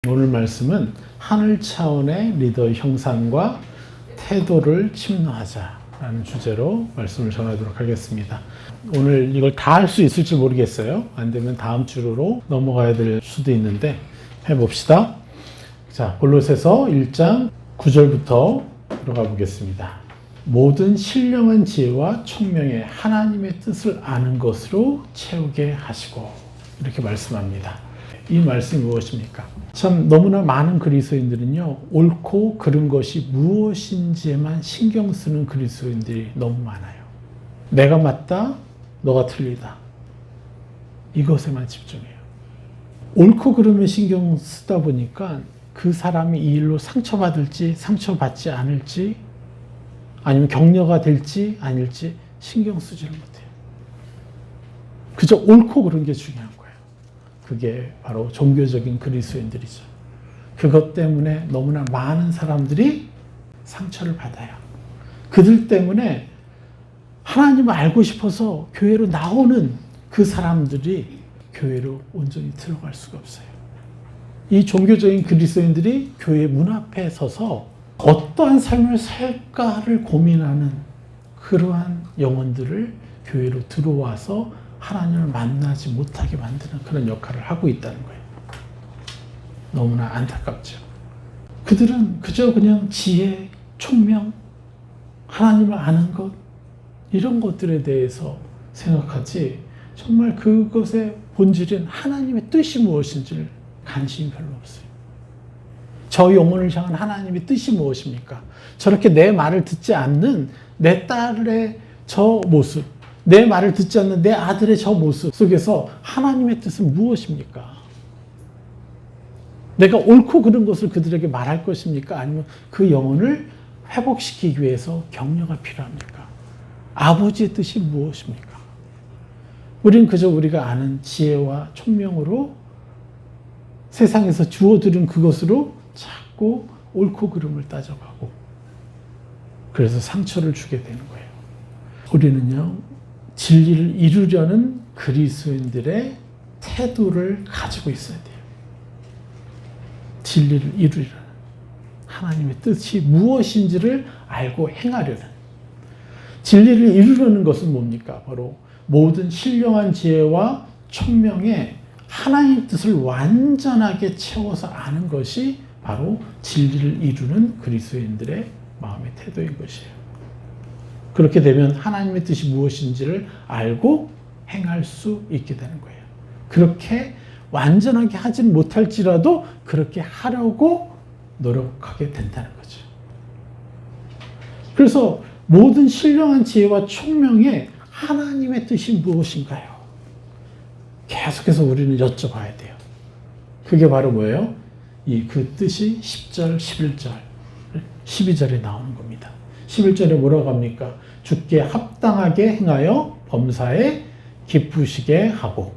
오늘 말씀은 하늘 차원의 리더 형상과 태도를 침노하자라는 주제로 말씀을 전하도록 하겠습니다. 오늘 이걸 다 할 수 있을지 모르겠어요. 안 되면 다음 주로 넘어가야 될 수도 있는데 해봅시다. 자, 골로새서 1장 9절부터 들어가 보겠습니다. 모든 신령한 지혜와 총명에 하나님의 뜻을 아는 것으로 채우게 하시고, 이렇게 말씀합니다. 이 말씀이 무엇입니까? 참 너무나 많은 그리스도인들은요, 옳고 그른 것이 무엇인지에만 신경 쓰는 그리스도인들이 너무 많아요. 내가 맞다, 너가 틀리다, 이것에만 집중해요. 옳고 그름에 신경 쓰다 보니까 그 사람이 이 일로 상처받을지 상처받지 않을지, 아니면 격려가 될지 아닐지 신경 쓰지를 못해요. 그저 옳고 그른 게 중요한 거예요. 그게 바로 종교적인 그리스도인들이죠. 그것 때문에 너무나 많은 사람들이 상처를 받아요. 그들 때문에 하나님을 알고 싶어서 교회로 나오는 그 사람들이 교회로 온전히 들어갈 수가 없어요. 이 종교적인 그리스도인들이 교회 문 앞에 서서 어떠한 삶을 살까를 고민하는 그러한 영혼들을 교회로 들어와서 하나님을 만나지 못하게 만드는 그런 역할을 하고 있다는 거예요. 너무나 안타깝죠. 그들은 그저 그냥 지혜, 총명, 하나님을 아는 것, 이런 것들에 대해서 생각하지, 정말 그것의 본질은 하나님의 뜻이 무엇인지를 관심이 별로 없어요. 저 영혼을 향한 하나님의 뜻이 무엇입니까? 저렇게 내 말을 듣지 않는 내 딸의 저 모습, 내 말을 듣지 않는 내 아들의 저 모습 속에서 하나님의 뜻은 무엇입니까? 내가 옳고 그른 것을 그들에게 말할 것입니까? 아니면 그 영혼을 회복시키기 위해서 격려가 필요합니까? 아버지의 뜻이 무엇입니까? 우리는 그저 우리가 아는 지혜와 총명으로 세상에서 주어들은 그것으로 자꾸 옳고 그름을 따져가고, 그래서 상처를 주게 되는 거예요. 우리는요, 진리를 이루려는 그리스도인들의 태도를 가지고 있어야 돼요. 진리를 이루려는, 하나님의 뜻이 무엇인지를 알고 행하려는. 진리를 이루려는 것은 뭡니까? 바로 모든 신령한 지혜와 총명에 하나님의 뜻을 완전하게 채워서 아는 것이 바로 진리를 이루는 그리스도인들의 마음의 태도인 것이에요. 그렇게 되면 하나님의 뜻이 무엇인지를 알고 행할 수 있게 되는 거예요. 그렇게 완전하게 하지는 못할지라도 그렇게 하려고 노력하게 된다는 거죠. 그래서 모든 신령한 지혜와 총명에 하나님의 뜻이 무엇인가요? 계속해서 우리는 여쭤봐야 돼요. 그게 바로 뭐예요? 그 뜻이 10절, 11절, 12절에 나오는 겁니다. 11절에 뭐라고 합니까? 주께 합당하게 행하여 범사에 기쁘시게 하고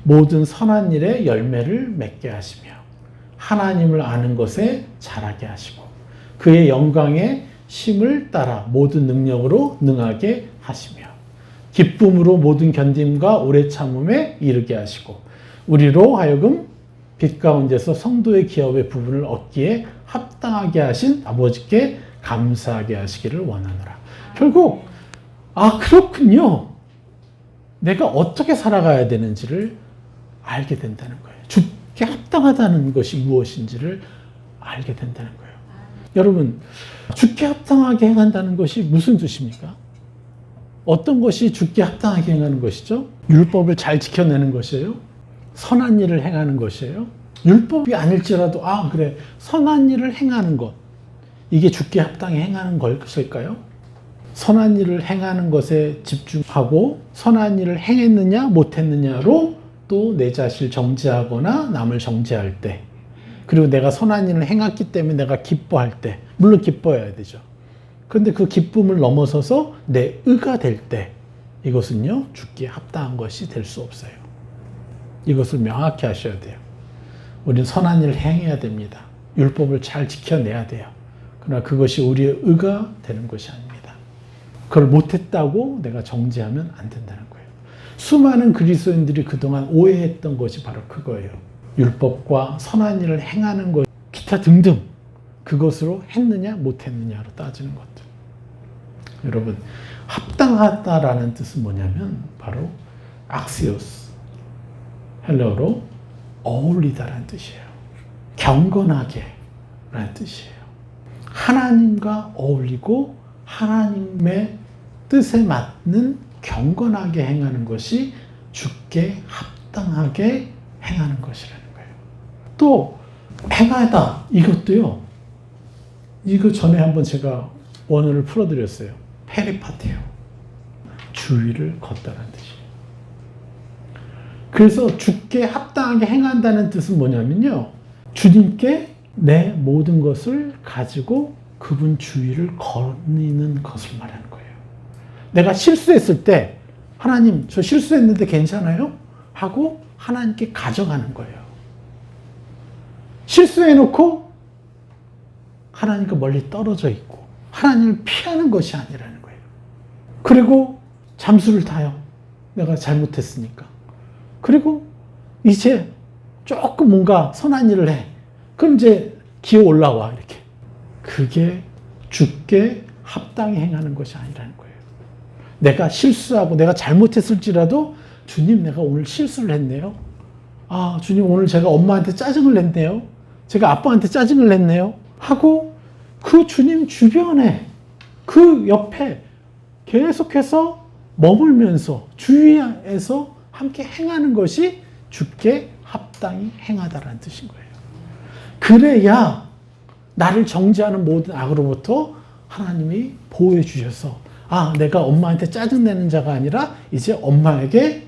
모든 선한 일에 열매를 맺게 하시며 하나님을 아는 것에 자라게 하시고 그의 영광의 심을 따라 모든 능력으로 능하게 하시며 기쁨으로 모든 견딤과 오래 참음에 이르게 하시고 우리로 하여금 빛 가운데서 성도의 기업의 부분을 얻기에 합당하게 하신 아버지께 감사하게 하시기를 원하노라. 결국 그렇군요. 내가 어떻게 살아가야 되는지를 알게 된다는 거예요. 주께 합당하다는 것이 무엇인지를 알게 된다는 거예요. 여러분, 주께 합당하게 행한다는 것이 무슨 뜻입니까? 어떤 것이 주께 합당하게 행하는 것이죠? 율법을 잘 지켜내는 것이에요? 선한 일을 행하는 것이에요? 율법이 아닐지라도 그래, 선한 일을 행하는 것, 이게 주께 합당히 행하는 것일까요? 선한 일을 행하는 것에 집중하고 선한 일을 행했느냐 못했느냐로 또 내 자신을 정죄하거나 남을 정죄할 때, 그리고 내가 선한 일을 행했기 때문에 내가 기뻐할 때, 물론 기뻐해야 되죠. 그런데 그 기쁨을 넘어서서 내 의가 될 때, 이것은요, 주께 합당한 것이 될 수 없어요. 이것을 명확히 하셔야 돼요. 우리는 선한 일을 행해야 됩니다. 율법을 잘 지켜내야 돼요. 그러나 그것이 우리의 의가 되는 것이 아닙니다. 그걸 못했다고 내가 정죄하면 안 된다는 거예요. 수많은 그리스도인들이 그동안 오해했던 것이 바로 그거예요. 율법과 선한 일을 행하는 것, 기타 등등 그것으로 했느냐 못했느냐로 따지는 것들. 여러분, 합당하다라는 뜻은 뭐냐면 바로 악시오스, 헬라어로 어울리다라는 뜻이에요. 경건하게 라는 뜻이에요. 하나님과 어울리고 하나님의 뜻에 맞는 경건하게 행하는 것이 주께 합당하게 행하는 것이라는 거예요. 또 행하다, 이것도요, 이거 전에 한번 제가 원어를 풀어드렸어요. 페리파테오, 주의를 걷다라는 뜻이에요. 그래서 주께 합당하게 행한다는 뜻은 뭐냐면요, 주님께 내 모든 것을 가지고 그분 주의를 거니는 것을 말하는 거예요. 내가 실수했을 때 하나님, 저 실수했는데 괜찮아요? 하고 하나님께 가져가는 거예요. 실수해놓고 하나님과 멀리 떨어져 있고 하나님을 피하는 것이 아니라는 거예요. 그리고 잠수를 타요. 내가 잘못했으니까. 그리고 이제 조금 뭔가 선한 일을 해. 그럼 이제 기어 올라와, 이렇게. 그게 주께 합당히 행하는 것이 아니라는 거예요. 내가 실수하고 내가 잘못했을지라도 주님, 내가 오늘 실수를 했네요. 아, 주님, 오늘 제가 엄마한테 짜증을 냈네요. 제가 아빠한테 짜증을 냈네요. 하고 그 주님 주변에, 그 옆에 계속해서 머물면서 주위에서 함께 행하는 것이 주께 합당히 행하다라는 뜻인 거예요. 그래야 나를 정죄하는 모든 악으로부터 하나님이 보호해 주셔서, 아, 내가 엄마한테 짜증내는 자가 아니라 이제 엄마에게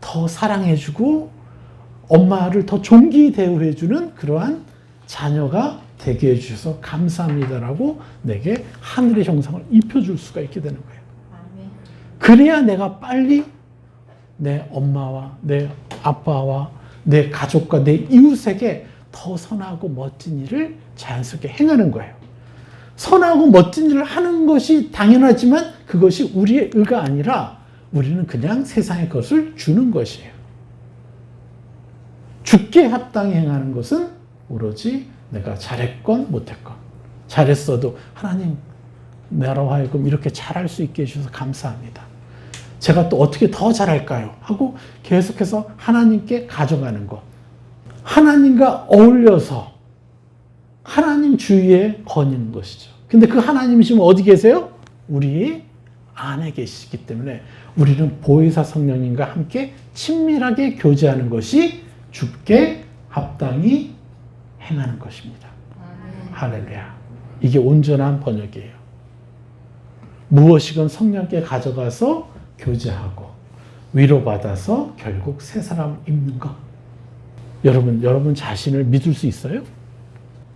더 사랑해주고 엄마를 더 존귀 대우해주는 그러한 자녀가 되게 해주셔서 감사합니다라고 내게 하늘의 형상을 입혀줄 수가 있게 되는 거예요. 그래야 내가 빨리 내 엄마와 내 아빠와 내 가족과 내 이웃에게 더 선하고 멋진 일을 자연스럽게 행하는 거예요. 선하고 멋진 일을 하는 것이 당연하지만 그것이 우리의 의가 아니라 우리는 그냥 세상의 것을 주는 것이에요. 주께 합당히 행하는 것은 오로지 내가 잘했건 못했건, 잘했어도 하나님, 나로 하여금 이렇게 잘할 수 있게 해주셔서 감사합니다. 제가 또 어떻게 더 잘할까요? 하고 계속해서 하나님께 가져가는 것. 하나님과 어울려서 하나님 주위에 거니는 것이죠. 근데 그 하나님이 지금 어디 계세요? 우리 안에 계시기 때문에 우리는 보혜사 성령님과 함께 친밀하게 교제하는 것이 주께 합당히 행하는 것입니다. 할렐루야. 이게 온전한 번역이에요. 무엇이건 성령께 가져가서 교제하고 위로받아서 결국 새 사람 입는 것. 여러분 자신을 믿을 수 있어요?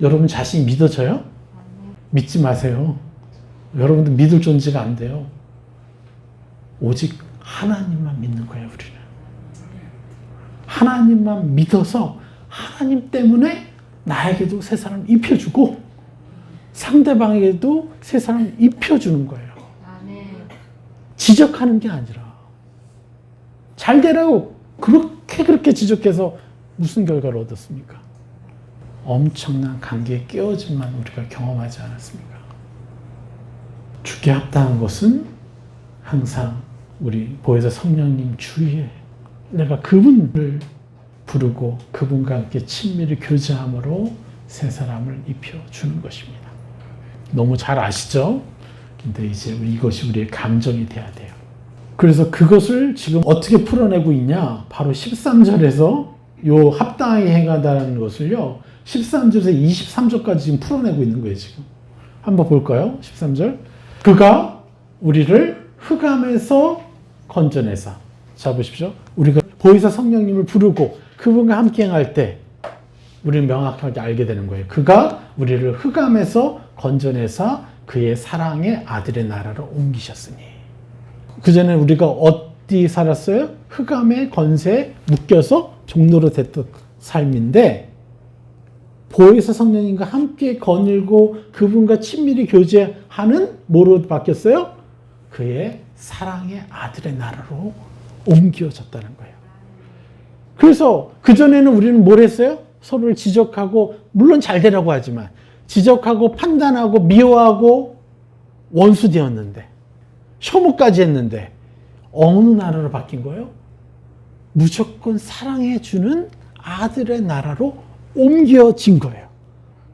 여러분 자신이 믿어져요? 믿지 마세요. 여러분들 믿을 존재가 안 돼요. 오직 하나님만 믿는 거예요, 우리는. 하나님만 믿어서 하나님 때문에 나에게도 새 사람 입혀주고 상대방에게도 새 사람 입혀주는 거예요. 지적하는 게 아니라. 잘 되라고 그렇게 지적해서 무슨 결과를 얻었습니까? 엄청난 관계의 깨어짐만 우리가 경험하지 않았습니까? 주께 합당한 것은 항상 우리 보혜사 성령님 주위에 내가 그분을 부르고 그분과 함께 친밀히 교제함으로 새 사람을 입혀주는 것입니다. 너무 잘 아시죠? 근데 이제 이것이 우리의 감정이 돼야 돼요. 그래서 그것을 지금 어떻게 풀어내고 있냐? 바로 13절에서 요 합당하게 행하다는 것을요, 13절에서 23절까지 지금 풀어내고 있는 거예요, 지금. 한번 볼까요? 13절. 그가 우리를 흑암에서 건져내사. 자, 보십시오. 우리가 보혜사 성령님을 부르고 그분과 함께 행할 때 우리는 명확하게 알게 되는 거예요. 그가 우리를 흑암에서 건져내사 그의 사랑의 아들의 나라로 옮기셨으니. 그전에 우리가 어디 살았어요? 흑암의 건세에 묶여서 종로로 됐던 삶인데 보혜사 성령님과 함께 거닐고 그분과 친밀히 교제하는 뭐로 바뀌었어요? 그의 사랑의 아들의 나라로 옮겨졌다는 거예요. 그래서 그전에는 우리는 뭘 했어요? 서로를 지적하고, 물론 잘 되라고 하지만, 지적하고, 판단하고, 미워하고, 원수 되었는데, 혐오까지 했는데, 어느 나라로 바뀐 거예요? 무조건 사랑해주는 아들의 나라로 옮겨진 거예요.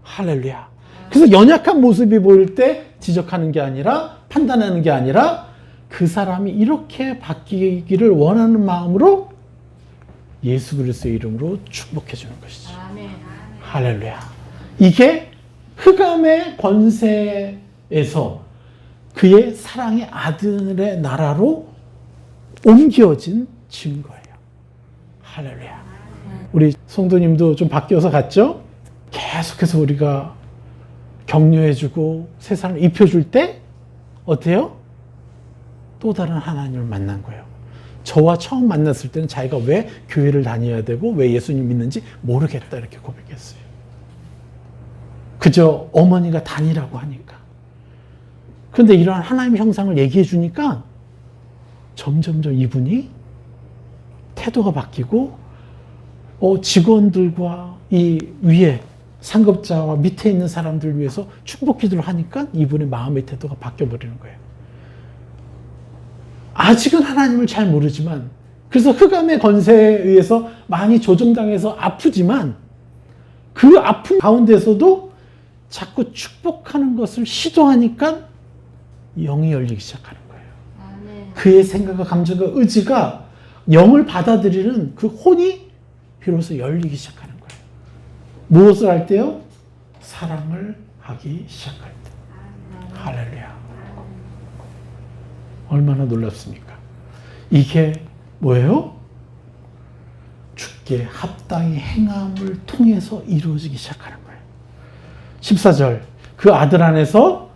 할렐루야. 그래서 연약한 모습이 보일 때 지적하는 게 아니라, 판단하는 게 아니라, 그 사람이 이렇게 바뀌기를 원하는 마음으로 예수 그리스도의 이름으로 축복해 주는 것이죠. 아멘. 할렐루야. 이게 흑암의 권세에서 그의 사랑의 아들의 나라로 옮겨진 증거예요. 할렐루야. 우리 성도님도 좀 바뀌어서 갔죠? 계속해서 우리가 격려해주고 세상을 입혀줄 때 어때요? 또 다른 하나님을 만난 거예요. 저와 처음 만났을 때는 자기가 왜 교회를 다녀야 되고 왜 예수님 믿는지 모르겠다 이렇게 고백했어요. 그저 어머니가 다니라고 하니까. 그런데 이러한 하나님의 형상을 얘기해 주니까 점점점 이분이 태도가 바뀌고 직원들과 이 위에 상급자와 밑에 있는 사람들 위해서 축복 기도를 하니까 이분의 마음의 태도가 바뀌어버리는 거예요. 아직은 하나님을 잘 모르지만, 그래서 흑암의 권세에 의해서 많이 조정당해서 아프지만, 그 아픔 가운데서도 자꾸 축복하는 것을 시도하니까 영이 열리기 시작하는 거예요. 아멘. 그의 생각과 감정과 의지가 영을 받아들이는 그 혼이 비로소 열리기 시작하는 거예요. 무엇을 할 때요? 사랑을 하기 시작할 때. 할렐루야. 얼마나 놀랍습니까? 이게 뭐예요? 주께 합당히 행함을 통해서 이루어지기 시작하는 거예요. 14절, 그 아들 안에서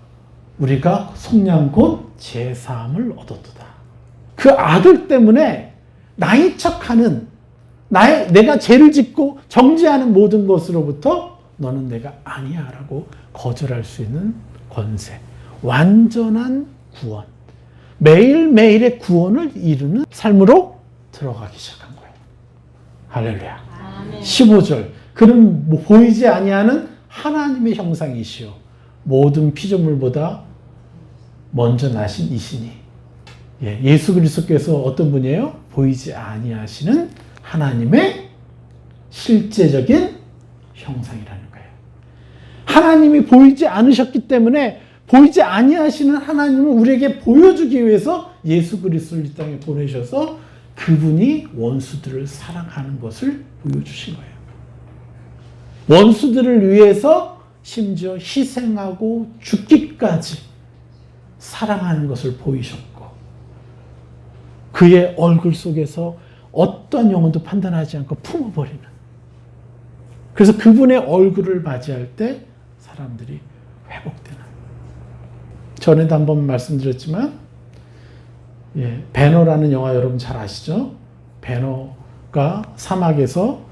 우리가 속량 곧 제사함을 얻었도다. 그 아들 때문에 나인 척하는, 내가 죄를 짓고 정죄하는 모든 것으로부터 너는 내가 아니야 라고 거절할 수 있는 권세, 완전한 구원, 매일매일의 구원을 이루는 삶으로 들어가기 시작한 거예요. 할렐루야. 아멘. 15절, 그는 보이지 아니하는 하나님의 형상이시요 모든 피조물보다 먼저 나신 이시니. 예수 그리스도께서 어떤 분이에요? 보이지 아니하시는 하나님의 실제적인 형상이라는 거예요. 하나님이 보이지 않으셨기 때문에 보이지 아니하시는 하나님을 우리에게 보여주기 위해서 예수 그리스도를 이 땅에 보내셔서 그분이 원수들을 사랑하는 것을 보여주신 거예요. 원수들을 위해서 심지어 희생하고 죽기까지 사랑하는 것을 보이셨고, 그의 얼굴 속에서 어떤 영혼도 판단하지 않고 품어버리는, 그래서 그분의 얼굴을 맞이할 때 사람들이 회복되는. 전에도 한번 말씀드렸지만, 베너라는 영화 여러분 잘 아시죠? 베너가 사막에서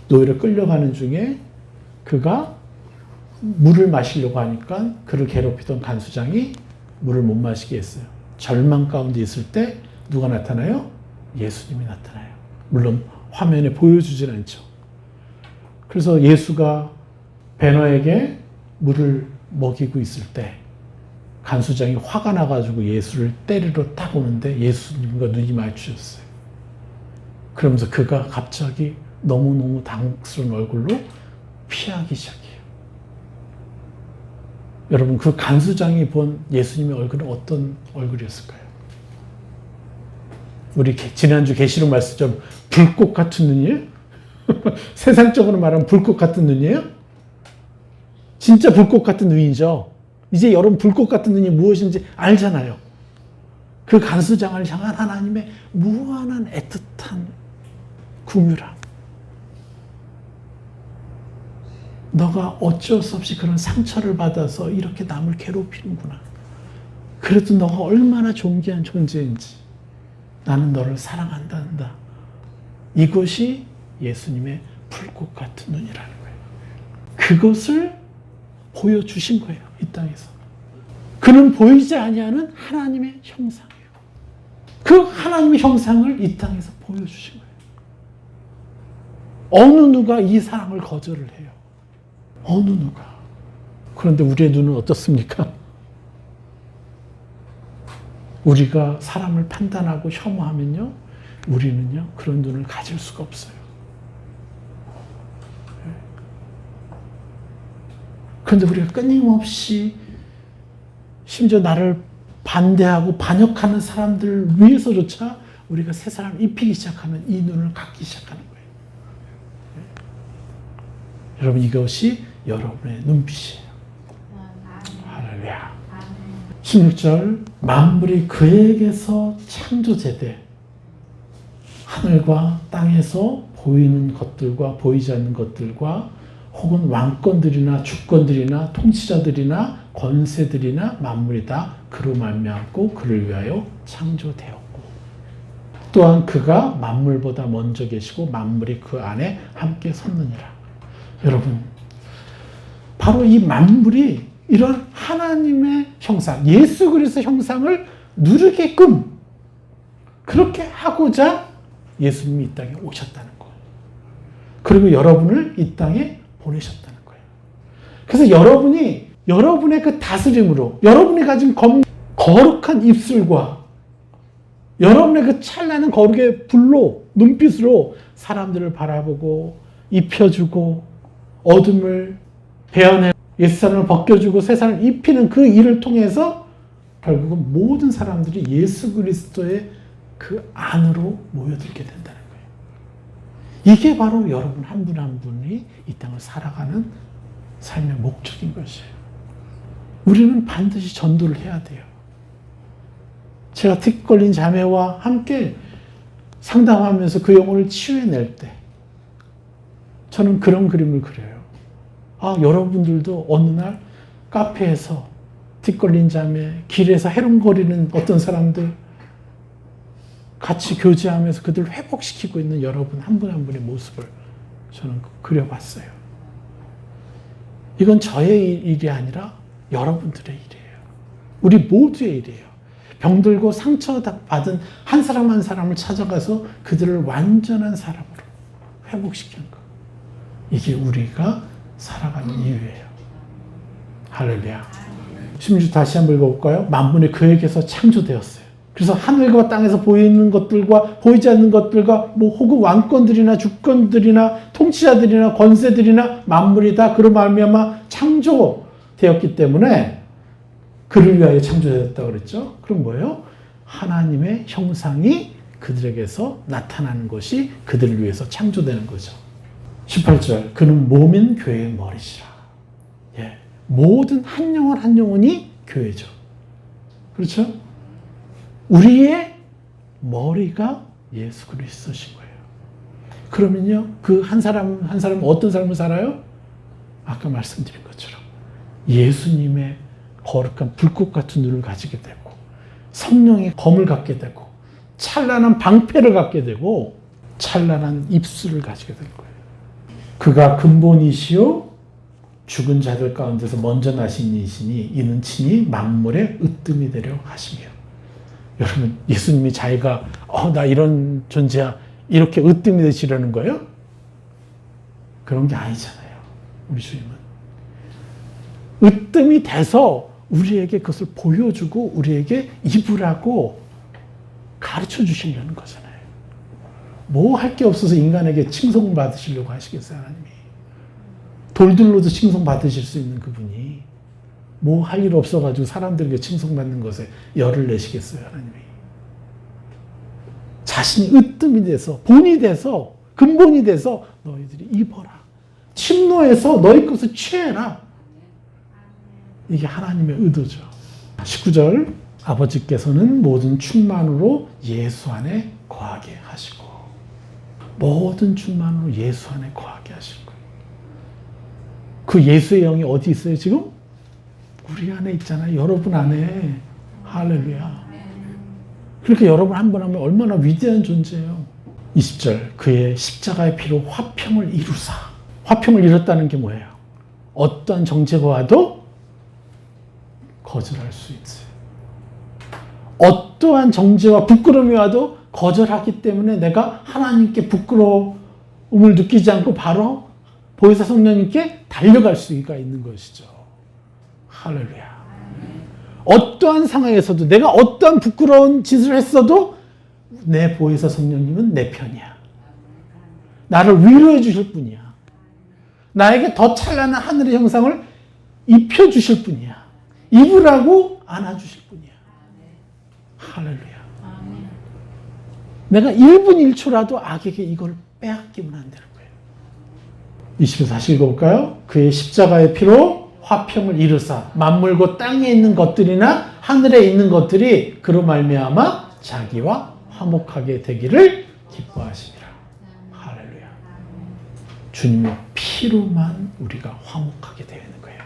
노예로 끌려가는 중에 그가 물을 마시려고 하니까 그를 괴롭히던 간수장이 물을 못 마시게 했어요. 절망 가운데 있을 때 누가 나타나요? 예수님이 나타나요. 물론 화면에 보여주진 않죠. 그래서 예수가 베너에게 물을 먹이고 있을 때 간수장이 화가 나가지고 예수를 때리러 딱 오는데 예수님과 눈이 마주쳤어요. 그러면서 그가 갑자기 너무너무 당스러운 얼굴로 피하기 시작해요. 여러분, 그 간수장이 본 예수님의 얼굴은 어떤 얼굴이었을까요? 우리 지난주 계시록 말씀처럼 불꽃 같은 눈이에요? 세상적으로 말하면 불꽃 같은 눈이에요? 진짜 불꽃 같은 눈이죠. 이제 여러분 불꽃 같은 눈이 무엇인지 알잖아요. 그 간수장을 향한 하나님의 무한한 애틋한 긍휼함. 너가 어쩔 수 없이 그런 상처를 받아서 이렇게 남을 괴롭히는구나. 그래도 너가 얼마나 존귀한 존재인지 나는 너를 사랑한단다. 이것이 예수님의 불꽃 같은 눈이라는 거예요. 그것을 보여주신 거예요. 이 땅에서. 그는 보이지 아니하는 하나님의 형상이에요. 그 하나님의 형상을 이 땅에서 보여주신 거예요. 어느 누가 이 사랑을 거절을 해요? 어느 누가? 그런데 우리의 눈은 어떻습니까? 우리가 사람을 판단하고 혐오하면요, 우리는요, 그런 눈을 가질 수가 없어요. 그런데 우리가 끊임없이 심지어 나를 반대하고 반역하는 사람들을 위해서조차 우리가 새 사람을 입히기 시작하면 이 눈을 갖기 시작하는 거예요. 여러분, 이것이 여러분의 눈빛이에요. 할렐루야. 16절, 만물이 그에게서 창조되되 하늘과 땅에서 보이는 것들과 보이지 않는 것들과 혹은 왕권들이나 주권들이나 통치자들이나 권세들이나 만물이 다 그로 말미암고 그를 위하여 창조되었고 또한 그가 만물보다 먼저 계시고 만물이 그 안에 함께 섰느니라. 여러분, 바로 이 만물이 이런 하나님의 형상, 예수 그리스도의 형상을 누리게끔 그렇게 하고자 예수님이 이 땅에 오셨다는 거예요. 그리고 여러분을 이 땅에 보내셨다는 거예요. 그래서 여러분의 그 다스림으로, 여러분이 가진 거룩한 입술과 여러분의 그 찬란한 거룩의 불로, 눈빛으로 사람들을 바라보고 입혀주고 어둠을 베어내 옛사람을 벗겨주고 새사람을 입히는 그 일을 통해서 결국은 모든 사람들이 예수 그리스도의 그 안으로 모여들게 된다는 거예요. 이게 바로 여러분 한 분 한 분이 이 땅을 살아가는 삶의 목적인 것이에요. 우리는 반드시 전도를 해야 돼요. 제가 틱 걸린 자매와 함께 상담하면서 그 영혼을 치유해낼 때 저는 그런 그림을 그려요. 아, 여러분들도 어느 날 카페에서 틱 걸린 자매, 길에서 해롱거리는 어떤 사람들 같이 교제하면서 그들을 회복시키고 있는 여러분 한 분 한 분의 모습을 저는 그려봤어요. 이건 저의 일이 아니라 여러분들의 일이에요. 우리 모두의 일이에요. 병들고 상처받은 한 사람 한 사람을 찾아가서 그들을 완전한 사람으로 회복시키는 것. 이게 우리가 살아가는 이유예요. 할렐루야. 16절 다시 한번 읽어볼까요? 만물이 그에게서 창조되었어요. 그래서 하늘과 땅에서 보이는 것들과 보이지 않는 것들과 혹은 왕권들이나 주권들이나 통치자들이나 권세들이나 만물이 다 그로 말미암아 창조되었기 때문에 그를 위하여 창조되었다고 그랬죠. 그럼 뭐예요? 하나님의 형상이 그들에게서 나타나는 것이 그들을 위해서 창조되는 거죠. 18절, 그는 몸인 교회의 머리시라. 예, 모든 한 영혼 한 영혼이 교회죠. 그렇죠? 우리의 머리가 예수 그리스도신 거예요. 그러면요, 그 한 사람 한 사람은 어떤 삶을 살아요? 아까 말씀드린 것처럼 예수님의 거룩한 불꽃 같은 눈을 가지게 되고 성령의 검을 갖게 되고 찬란한 방패를 갖게 되고 찬란한 입술을 가지게 될 거예요. 그가 근본이시요 죽은 자들 가운데서 먼저 나신 이시니 이는 친히 만물의 으뜸이 되려 하시며. 여러분, 예수님이 자기가 나 이런 존재야 이렇게 으뜸이 되시려는 거예요? 그런 게 아니잖아요. 우리 주님은 으뜸이 돼서 우리에게 그것을 보여주고 우리에게 입으라고 가르쳐 주시려는 거잖아요. 뭐 할 게 없어서 인간에게 칭송을 받으시려고 하시겠어요, 하나님이? 돌들로도 칭송 받으실 수 있는 그분이 뭐 할 일 없어가지고 사람들에게 칭송받는 것에 열을 내시겠어요, 하나님이? 자신이 으뜸이 돼서, 본이 돼서, 근본이 돼서 너희들이 입어라. 침노해서 너희 것을 취해라. 이게 하나님의 의도죠. 19절, 아버지께서는 모든 충만으로 예수 안에 거하게 하시고, 모든 충만으로 예수 안에 거하게 하실 거예요. 그 예수의 영이 어디 있어요, 지금? 우리 안에 있잖아요. 여러분 안에. 할렐루야. 그렇게 여러분 한 번 하면 얼마나 위대한 존재예요. 20절, 그의 십자가의 피로 화평을 이루사. 화평을 이뤘다는 게 뭐예요? 어떠한 정죄가 와도 거절할 수 있어요. 어떠한 정죄와 부끄러움이 와도 거절하기 때문에 내가 하나님께 부끄러워 음을 느끼지 않고 바로 보혜사 성령님께 달려갈 수가 있는 것이죠. 할렐루야. 어떠한 상황에서도 내가 어떠한 부끄러운 짓을 했어도 내 보혜사 성령님은 내 편이야. 나를 위로해 주실 분이야. 나에게 더 찬란한 하늘의 형상을 입혀주실 분이야. 입으라고 안아주실 분이야. 할렐루야. 내가 1분 1초라도 악에게 이걸 빼앗기면 안 되는 거예요. 20에서 다시 읽어볼까요? 그의 십자가의 피로 화평을 이루사 만물고 땅에 있는 것들이나 하늘에 있는 것들이 그로 말미암아 자기와 화목하게 되기를 기뻐하시니라. 할렐루야. 주님의 피로만 우리가 화목하게 되는 거예요.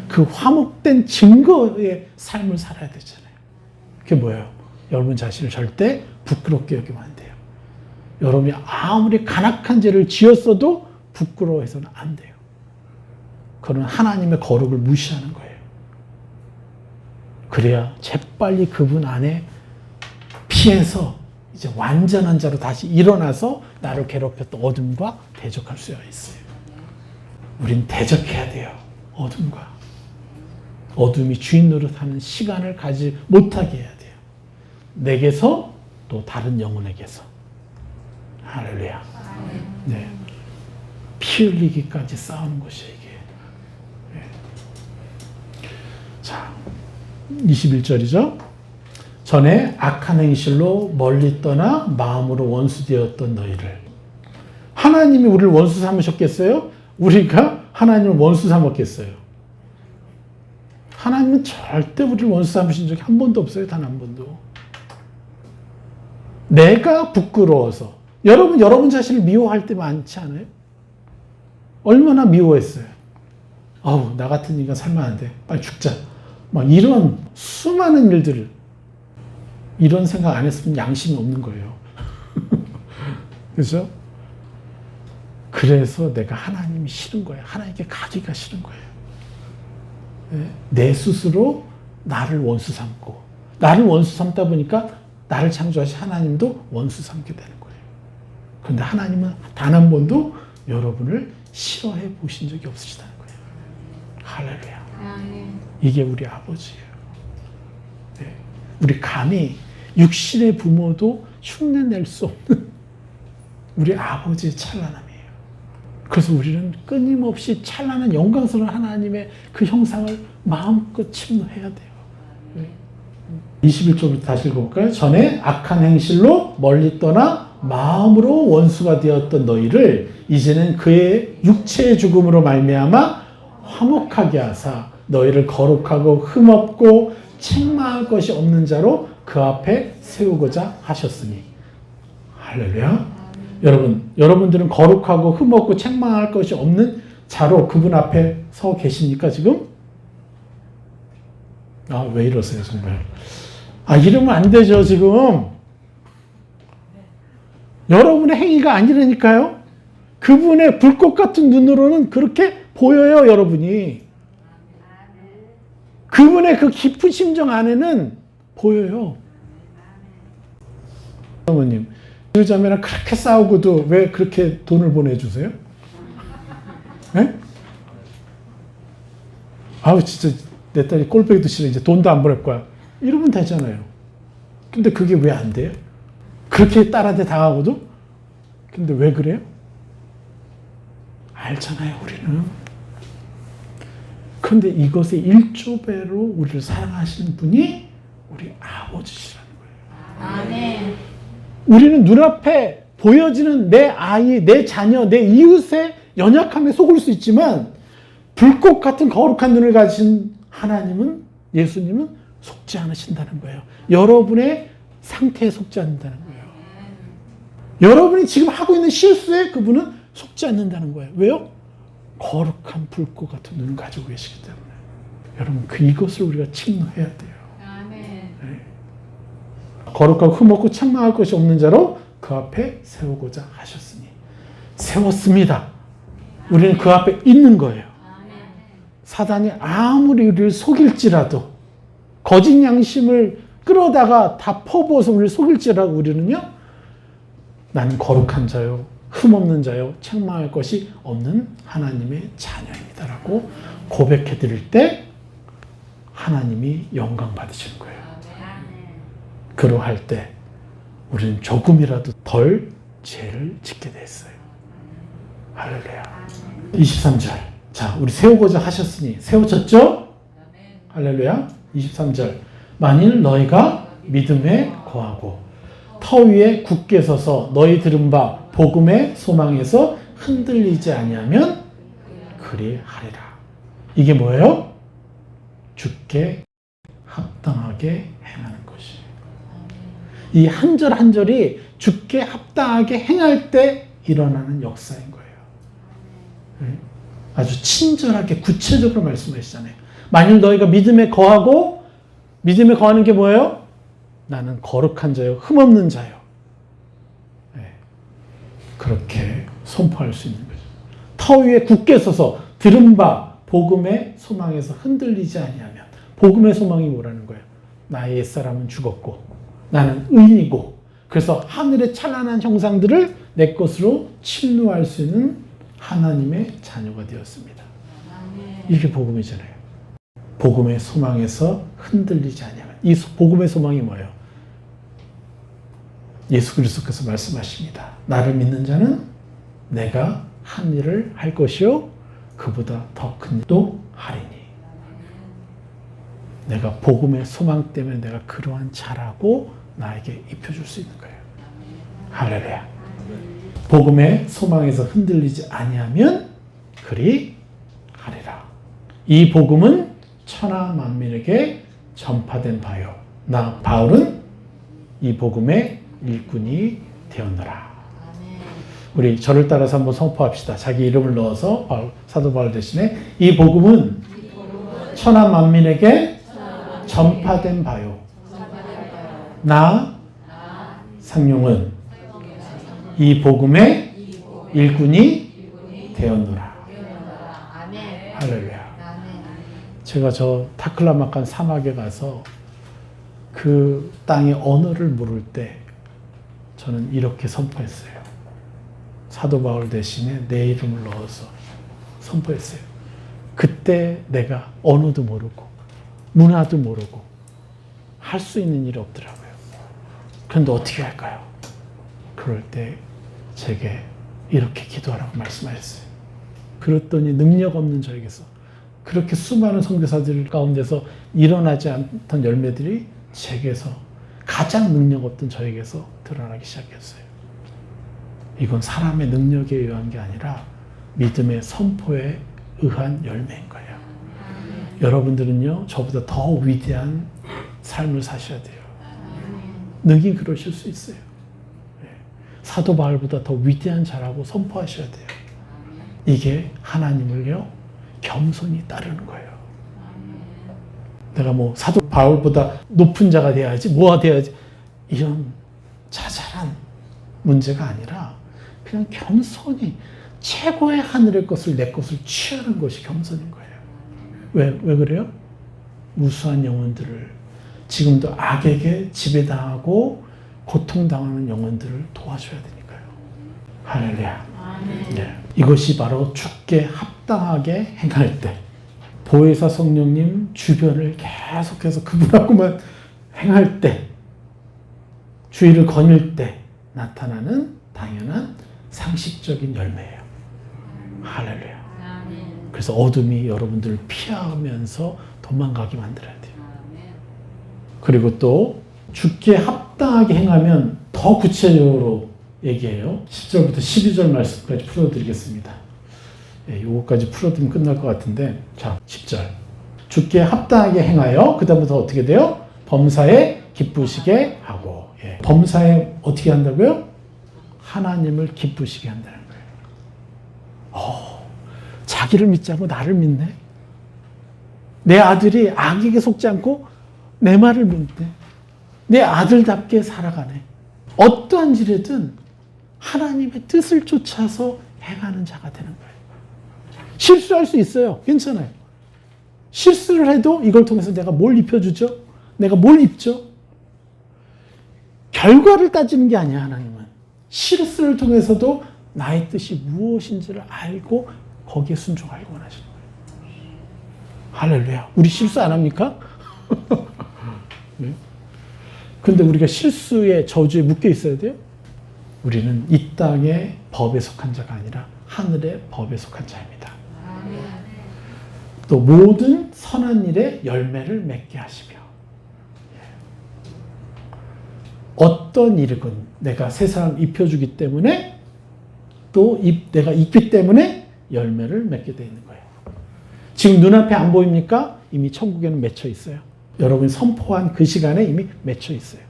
그 화목된 증거의 삶을 살아야 되잖아요. 그게 뭐예요? 여러분 자신을 절대 부끄럽게 여기면 안 돼요. 여러분이 아무리 간악한 죄를 지었어도 부끄러워해서는 안 돼요. 그건 하나님의 거룩을 무시하는 거예요. 그래야 재빨리 그분 안에 피해서 이제 완전한 자로 다시 일어나서 나를 괴롭혔던 어둠과 대적할 수가 있어요. 우린 대적해야 돼요. 어둠과. 어둠이 주인 노릇하는 시간을 가지 못하게 해야 돼요. 내게서 또 다른 영혼에게서. 할렐루야. 네. 피 흘리기까지 싸우는 것이에요, 이게. 네. 자, 21절이죠. 전에 악한 행실로 멀리 떠나 마음으로 원수되었던 너희를. 하나님이 우리를 원수 삼으셨겠어요? 우리가 하나님을 원수 삼았겠어요? 하나님은 절대 우리를 원수 삼으신 적이 한 번도 없어요. 단 한 번도. 내가 부끄러워서. 여러분 자신을 미워할 때 많지 않아요? 얼마나 미워했어요? 아우, 나 같은 인간 살면 안 돼. 빨리 죽자. 막 이런 수많은 일들을 이런 생각 안 했으면 양심이 없는 거예요. 그렇죠? 그래서 내가 하나님이 싫은 거예요. 하나님께 가기가 싫은 거예요. 내 스스로 나를 원수 삼고 나를 원수 삼다 보니까 나를 창조하신 하나님도 원수 삼게 되는 거예요. 그런데 하나님은 단 한 번도 여러분을 싫어해 보신 적이 없으시다는 거예요. 할렐루야. 이게 우리 아버지예요. 네. 우리 감히 육신의 부모도 흉내낼 수 없는 우리 아버지의 찬란함이에요. 그래서 우리는 끊임없이 찬란한 영광스러운 하나님의 그 형상을 마음껏 침노해야 돼요. 21절부터 다시 읽어볼까요? 전에 악한 행실로 멀리 떠나 마음으로 원수가 되었던 너희를 이제는 그의 육체의 죽음으로 말미암아 화목하게 하사 너희를 거룩하고 흠없고 책망할 것이 없는 자로 그 앞에 세우고자 하셨으니. 할렐루야. 여러분들은 거룩하고 흠없고 책망할 것이 없는 자로 그분 앞에 서 계십니까 지금? 아, 왜 이러세요 정말. 이러면 안 되죠 지금. 여러분의 행위가 아니라니까요. 그분의 불꽃 같은 눈으로는 그렇게 보여요 여러분이. 그분의 그 깊은 심정 안에는 보여요. 어머님, 자매랑 그렇게 싸우고도 왜 그렇게 돈을 보내주세요? 네? 아우 진짜 내 딸이 꼴배기도 싫어. 이제 돈도 안 보낼 거야. 이러면 되잖아요. 근데 그게 왜 안 돼요? 그렇게 딸한테 당하고도? 근데 왜 그래요? 알잖아요 우리는. 그런데 이것의 1조배로 우리를 사랑하시는 분이 우리 아버지시라는 거예요. 아멘. 우리는 눈앞에 보여지는 내 아이, 내 자녀, 내 이웃의 연약함에 속을 수 있지만 불꽃 같은 거룩한 눈을 가진 하나님은, 예수님은 속지 않으신다는 거예요. 여러분의 상태에 속지 않는다는 거예요. 여러분이 지금 하고 있는 실수에 그분은 속지 않는다는 거예요. 왜요? 거룩한 불꽃 같은 눈을 가지고 계시기 때문에. 여러분 이것을 우리가 침노해야 돼요. 아멘. 네. 거룩하고 흠없고 책망할 것이 없는 자로 그 앞에 세우고자 하셨으니. 세웠습니다. 우리는 그 앞에 있는 거예요. 사단이 아무리 우리를 속일지라도 거짓 양심을 끌어다가 다 퍼부어서 우리를 속일지라도 우리는요, 나는 거룩한 자요, 흠없는 자요 책망할 것이 없는 하나님의 자녀입니다라고 고백해 드릴 때 하나님이 영광 받으시는 거예요. 그러할 때 우리는 조금이라도 덜 죄를 짓게 됐어요. 할렐루야. 23절. 자, 우리 세우고자 하셨으니 세워졌죠? 할렐루야. 23절. 만일 너희가 믿음에 거하고 터 위에 굳게 서서 너희 들은 바 복음의 소망에서 흔들리지 아니하면 그리하리라. 이게 뭐예요? 주께 합당하게 행하는 것이에요. 이 한 절 한 절이 주께 합당하게 행할 때 일어나는 역사인 거예요. 아주 친절하게 구체적으로 말씀하시잖아요. 만일 너희가 믿음에 거하고, 믿음에 거하는 게 뭐예요? 나는 거룩한 자요, 흠없는 자요. 그렇게 선포할 수 있는 거죠. 터 위에 굳게 서서 들은 바 복음의 소망에서 흔들리지 아니하면, 복음의 소망이 뭐라는 거예요? 나의 옛사람은 죽었고 나는 의인이고, 그래서 하늘의 찬란한 형상들을 내 것으로 침노할 수 있는 하나님의 자녀가 되었습니다. 이게 복음이잖아요. 복음의 소망에서 흔들리지 아니하면. 이 복음의 소망이 뭐예요? 예수 그리스도께서 말씀하십니다. 나를 믿는 자는 내가 한 일을 할 것이요 그보다 더 큰 일도 하리니. 내가 복음의 소망 때문에 내가 그러한 자라고 나에게 입혀줄 수 있는 거예요. 할렐루야. 복음의 소망에서 흔들리지 아니하면 그리 하리라. 이 복음은 천하 만민에게 전파된 바요. 나 바울은 이 복음의 일꾼이 되었노라. 우리 저를 따라서 한번 선포합시다. 자기 이름을 넣어서 사도 바울 대신에 이 복음은 천하 만민에게 전파된 바요. 나 상용은 이 복음의 일꾼이 되었노라. 할렐루야. 제가 저 타클라마칸 사막에 가서 그 땅의 언어를 모를 때 저는 이렇게 선포했어요. 사도 바울 대신에 내 이름을 넣어서 선포했어요. 그때 내가 언어도 모르고 문화도 모르고 할 수 있는 일이 없더라고요. 그런데 어떻게 할까요? 그럴 때 제게 이렇게 기도하라고 말씀하셨어요. 그랬더니 능력 없는 저에게서, 그렇게 수많은 선교사들 가운데서 일어나지 않던 열매들이 제게서, 가장 능력 없던 저에게서 드러나기 시작했어요. 이건 사람의 능력에 의한 게 아니라 믿음의 선포에 의한 열매인 거예요. 여러분들은요, 저보다 더 위대한 삶을 사셔야 돼요. 능히 그러실 수 있어요. 사도 바울보다 더 위대한 자라고 선포하셔야 돼요. 이게 하나님을요, 겸손히 따르는 거예요. 내가 뭐 사도 바울보다 높은 자가 돼야지, 뭐가 돼야지, 이런 자잘한 문제가 아니라 그냥 겸손히 최고의 하늘의 것을, 내 것을 취하는 것이 겸손인 거예요. 왜 그래요? 무수한 영혼들을, 지금도 악에게 지배당하고 고통당하는 영혼들을 도와줘야 되니까요. 할렐루야. 네. 이것이 바로 주께 합당하게 행할 때, 보혜사 성령님 주변을 계속해서 그분하고만 행할 때, 주의를 거닐 때 나타나는 당연한 상식적인 열매예요. 할렐루야. 그래서 어둠이 여러분들을 피하면서 도망가게 만들어야 돼요. 그리고 또 주께 합당하게 행하면 더 구체적으로 얘기해요. 10절부터 12절 말씀까지 풀어드리겠습니다. 요거까지 풀어드리면 끝날 것 같은데, 자, 10절. 주께 합당하게 행하여, 그 다음부터 어떻게 돼요? 범사에 기쁘시게 하고. 범사에 어떻게 한다고요? 하나님을 기쁘시게 한다는 거예요. 자기를 믿지 않고 나를 믿네? 내 아들이 악에게 속지 않고 내 말을 믿네? 내 아들답게 살아가네? 어떠한 일이든 하나님의 뜻을 쫓아서 행하는 자가 되는 거예요. 실수할 수 있어요. 괜찮아요. 실수를 해도 이걸 통해서 내가 뭘 입혀주죠? 내가 뭘 입죠? 결과를 따지는 게 아니야, 하나님은. 실수를 통해서도 나의 뜻이 무엇인지를 알고 거기에 순종하기를 원하시는 거예요. 할렐루야. 우리 실수 안 합니까? 네? 근데 우리가 실수의 저주에 묶여 있어야 돼요? 우리는 이 땅의 법에 속한 자가 아니라 하늘의 법에 속한 자입니다. 또 모든 선한 일에 열매를 맺게 하시며, 어떤 일이건 내가 새 사람 입혀주기 때문에 또 내가 있기 때문에 열매를 맺게 되어 있는 거예요. 지금 눈앞에 안 보입니까? 이미 천국에는 맺혀 있어요. 여러분이 선포한 그 시간에 이미 맺혀 있어요.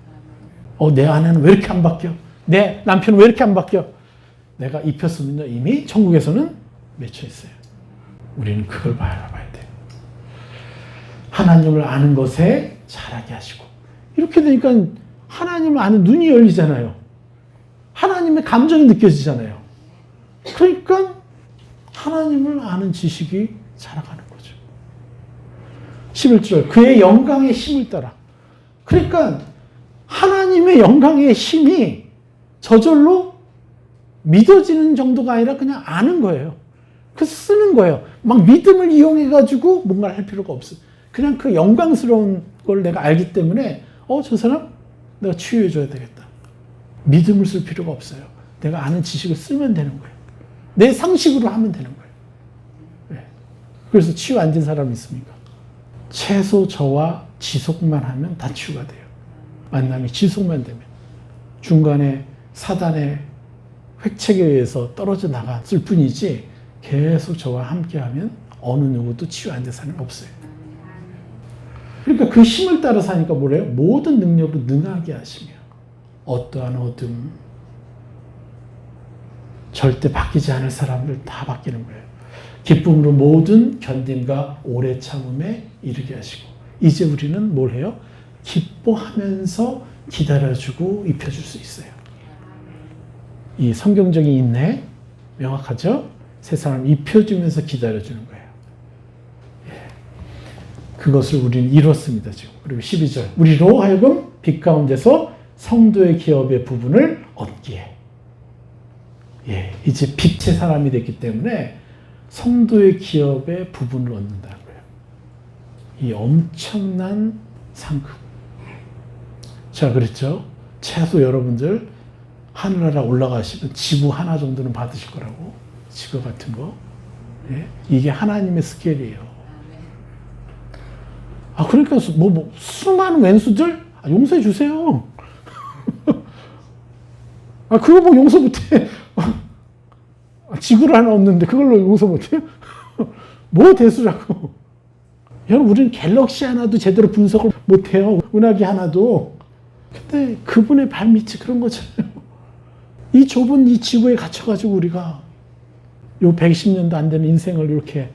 내 아내는 왜 이렇게 안 바뀌어? 내 남편은 왜 이렇게 안 바뀌어? 내가 입혔으면요, 이미 천국에서는 맺혀 있어요. 우리는 그걸 바라봐야 돼요. 하나님을 아는 것에 자라게 하시고, 이렇게 되니까 하나님을 아는 눈이 열리잖아요. 하나님의 감정이 느껴지잖아요. 그러니까 하나님을 아는 지식이 자라가는 거죠. 11절, 그의 영광의 힘을 따라. 그러니까 하나님의 영광의 힘이 저절로 믿어지는 정도가 아니라 그냥 아는 거예요. 그래서 쓰는 거예요. 막 믿음을 이용해가지고 뭔가를 할 필요가 없어요. 그냥 그 영광스러운 걸 내가 알기 때문에 저 사람 내가 치유해줘야 되겠다. 믿음을 쓸 필요가 없어요. 내가 아는 지식을 쓰면 되는 거예요. 내 상식으로 하면 되는 거예요. 네. 그래서 치유 안 된 사람이 있습니까? 최소 저와 지속만 하면 다 치유가 돼요. 만남이 지속만 되면. 중간에 사단의 획책에 의해서 떨어져 나갔을 뿐이지 계속 저와 함께하면 어느 누구도 치유 안 된 사람이 없어요. 그러니까 그 힘을 따라 사니까 뭐래요? 모든 능력으로 능하게 하시며 어떠한 어둠, 절대 바뀌지 않을 사람들 다 바뀌는 거예요. 기쁨으로 모든 견딤과 오래 참음에 이르게 하시고, 이제 우리는 뭘 해요? 기뻐하면서 기다려주고 입혀줄 수 있어요. 이 성경적인 인내 명확하죠? 새 사람 입혀주면서 기다려주는 거예요. 그것을 우리는 이뤘습니다, 지금. 그리고 12절. 우리로 하여금 빛 가운데서 성도의 기업의 부분을 얻기에. 이제 빛의 사람이 됐기 때문에 성도의 기업의 부분을 얻는다는 거예요. 이 엄청난 상급. 제가 그랬죠? 최소 여러분들 하늘나라 올라가시면 지구 하나 정도는 받으실 거라고. 지구 같은 거. 이게 하나님의 스케일이에요. 그러니까 수많은 왼수들 용서해 주세요. 그거 뭐 용서 못해. 지구를 하나 얻는데 그걸로 용서 못해요? 뭐 대수라고. 여러분, 우리는 갤럭시 하나도 제대로 분석을 못해요. 은하계 하나도. 근데 그분의 발밑이 그런 거잖아요. 이 좁은 이 지구에 갇혀가지고 우리가 요 120년도 안 되는 인생을 이렇게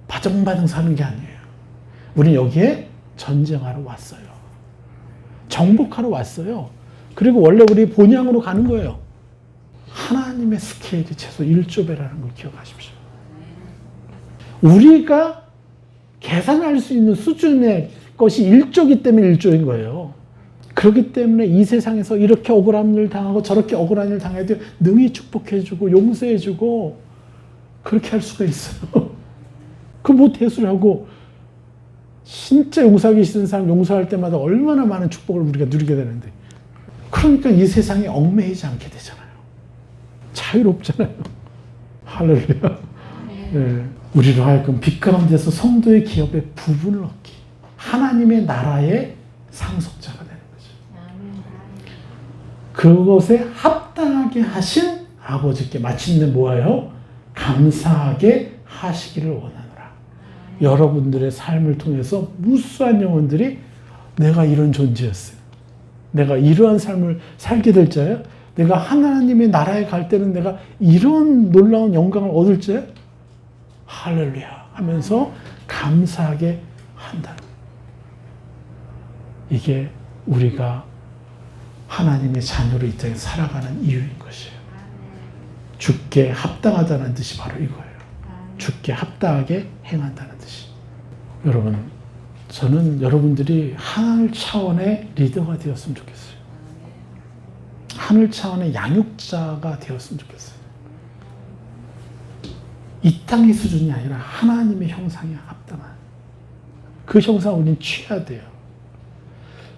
바정바정 사는 게 아니에요. 우리는 여기에 전쟁하러 왔어요. 정복하러 왔어요. 그리고 원래 우리 본향으로 가는 거예요. 하나님의 스케일이 최소 1조 배라는 걸 기억하십시오. 우리가 계산할 수 있는 수준의 것이 1조이기 때문에 1조인 거예요. 그렇기 때문에 이 세상에서 이렇게 억울한 일 당하고 저렇게 억울한 일 당해도 능히 축복해주고 용서해주고 그렇게 할 수가 있어요. 그 뭐 대수라고. 진짜 용서하기 싫은 사람 용서할 때마다 얼마나 많은 축복을 우리가 누리게 되는데. 그러니까 이 세상에 얽매이지 않게 되잖아요. 자유롭잖아요. 할렐루야. 네. 우리로 하여금 빛 가운데서 성도의 기업의 부분을 얻기. 하나님의 나라의 상속자가 되는 거죠. 그것에 합당하게 하신 아버지께 마침내 뭐예요? 감사하게 하시기를 원하노라. 여러분들의 삶을 통해서 무수한 영혼들이 내가 이런 존재였어요. 내가 이러한 삶을 살게 될 자야. 내가 하나님의 나라에 갈 때는 내가 이런 놀라운 영광을 얻을 자야. 할렐루야 하면서 감사하게 한다. 이게 우리가 하나님의 자녀로 이 땅에 살아가는 이유인 것이에요. 주께 합당하다는 뜻이 바로 이거예요. 주께 합당하게 행한다는 뜻이. 여러분, 저는 여러분들이 하늘 차원의 리더가 되었으면 좋겠어요. 하늘 차원의 양육자가 되었으면 좋겠어요. 이 땅의 수준이 아니라 하나님의 형상에 합당한 그 형상을 우리는 취해야 돼요.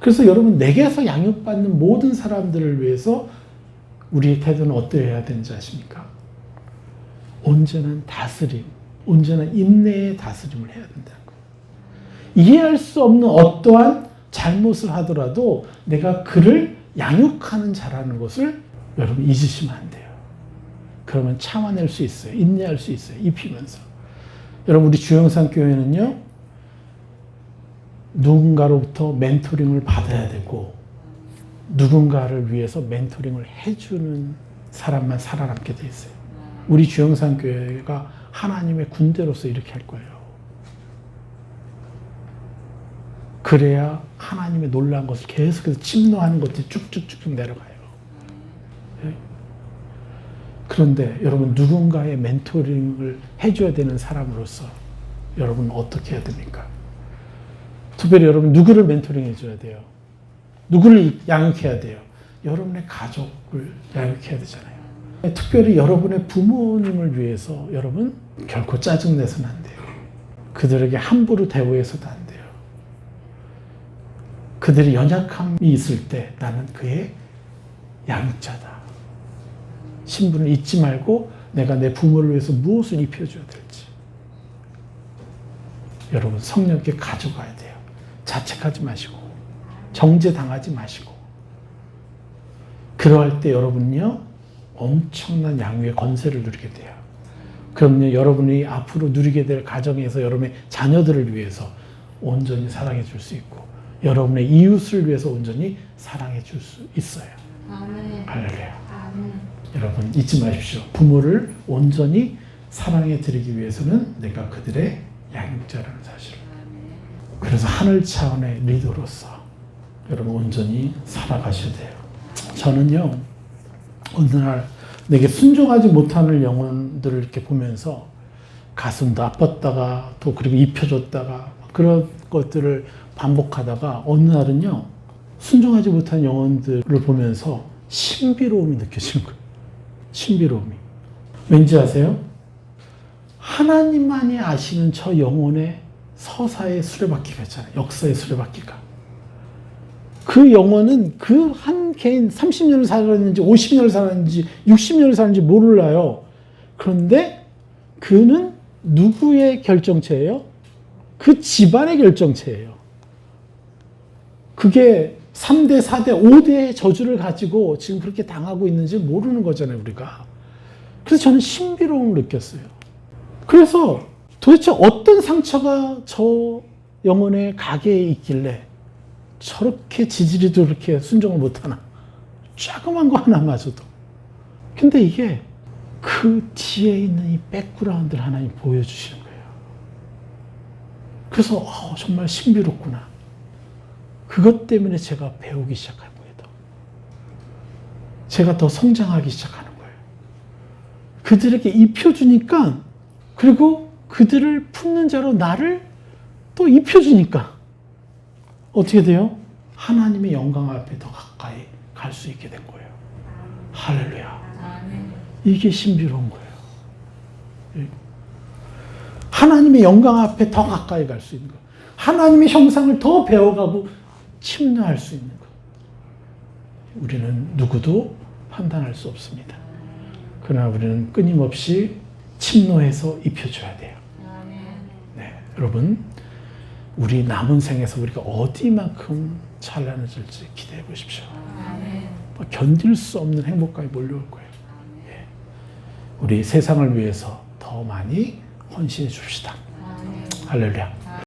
그래서 여러분, 내게서 양육받는 모든 사람들을 위해서 우리의 태도는 어떠해야 되는지 아십니까? 언제나 다스림, 언제나 인내의 다스림을 해야 된다는 거예요. 이해할 수 없는 어떠한 잘못을 하더라도 내가 그를 양육하는 자라는 것을 여러분 잊으시면 안 돼요. 그러면 참아낼 수 있어요. 인내할 수 있어요. 입히면서. 여러분, 우리 주영상 교회는요, 누군가로부터 멘토링을 받아야 되고 누군가를 위해서 멘토링을 해주는 사람만 살아남게 돼 있어요. 우리 주영상 교회가 하나님의 군대로서 이렇게 할 거예요. 그래야 하나님의 놀라운 것을 계속해서 침노하는 것들이 쭉쭉쭉 내려가요. 그런데 여러분, 누군가의 멘토링을 해줘야 되는 사람으로서 여러분 어떻게 해야 됩니까? 특별히 여러분, 누구를 멘토링 해줘야 돼요? 누구를 양육해야 돼요? 여러분의 가족을 양육해야 되잖아요. 특별히 여러분의 부모님을 위해서 여러분 결코 짜증내서는 안 돼요. 그들에게 함부로 대우해서도 안 돼요. 그들이 연약함이 있을 때 나는 그의 양육자다. 신분을 잊지 말고 내가 내 부모를 위해서 무엇을 입혀줘야 될지 여러분 성령께 가져가야 돼요. 자책하지 마시고 정죄당하지 마시고. 그러할 때 여러분요 엄청난 양육의 권세를 누리게 돼요. 그럼요, 여러분이 앞으로 누리게 될 가정에서 여러분의 자녀들을 위해서 온전히 사랑해 줄 수 있고 여러분의 이웃을 위해서 온전히 사랑해 줄 수 있어요. 아멘. 할렐루야. 아멘. 여러분 잊지 마십시오. 부모를 온전히 사랑해 드리기 위해서는 내가 그들의 양육자라는 사실을. 그래서 하늘 차원의 리더로서 여러분 온전히 살아가셔야 돼요. 저는요, 어느 날 내게 순종하지 못하는 영혼들을 이렇게 보면서 가슴도 아팠다가 또 그리고 입혀줬다가 그런 것들을 반복하다가 어느 날은요, 순종하지 못한 영혼들을 보면서 신비로움이 느껴지는 거예요. 신비로움이. 왠지 아세요? 하나님만이 아시는 저 영혼의 서사의 수레바퀴가 있잖아요. 역사의 수레바퀴가. 그 영혼은 그 한 개인 30년을 살았는지 50년을 살았는지 60년을 살았는지 몰라요. 그런데 그는 누구의 결정체예요? 그 집안의 결정체예요. 그게 3대, 4대, 5대의 저주를 가지고 지금 그렇게 당하고 있는지 모르는 거잖아요, 우리가. 그래서 저는 신비로움을 느꼈어요. 그래서 도대체 어떤 상처가 저 영혼의 가게에 있길래 저렇게 지지리도 그렇게 순종을 못하나. 조그만 거 하나마저도. 근데 이게 그 뒤에 있는 이 백그라운드를 하나님 보여주시는 거예요. 그래서 정말 신비롭구나. 그것 때문에 제가 배우기 시작한 거예요. 제가 더 성장하기 시작하는 거예요. 그들에게 입혀주니까, 그리고 그들을 품는 자로 나를 또 입혀주니까 어떻게 돼요? 하나님의 영광 앞에 더 가까이 갈 수 있게 된 거예요. 할렐루야. 이게 신비로운 거예요. 하나님의 영광 앞에 더 가까이 갈 수 있는 거예요. 하나님의 형상을 더 배워가고 침노할 수 있는 거예요. 우리는 누구도 판단할 수 없습니다. 그러나 우리는 끊임없이 침노해서 입혀줘야 돼요. 네, 여러분, 우리 남은 생에서 우리가 어디만큼 찬란해질지 기대해 보십시오. 견딜 수 없는 행복감이 몰려올 거예요. 예. 우리 세상을 위해서 더 많이 헌신해 줍시다. 할렐루야.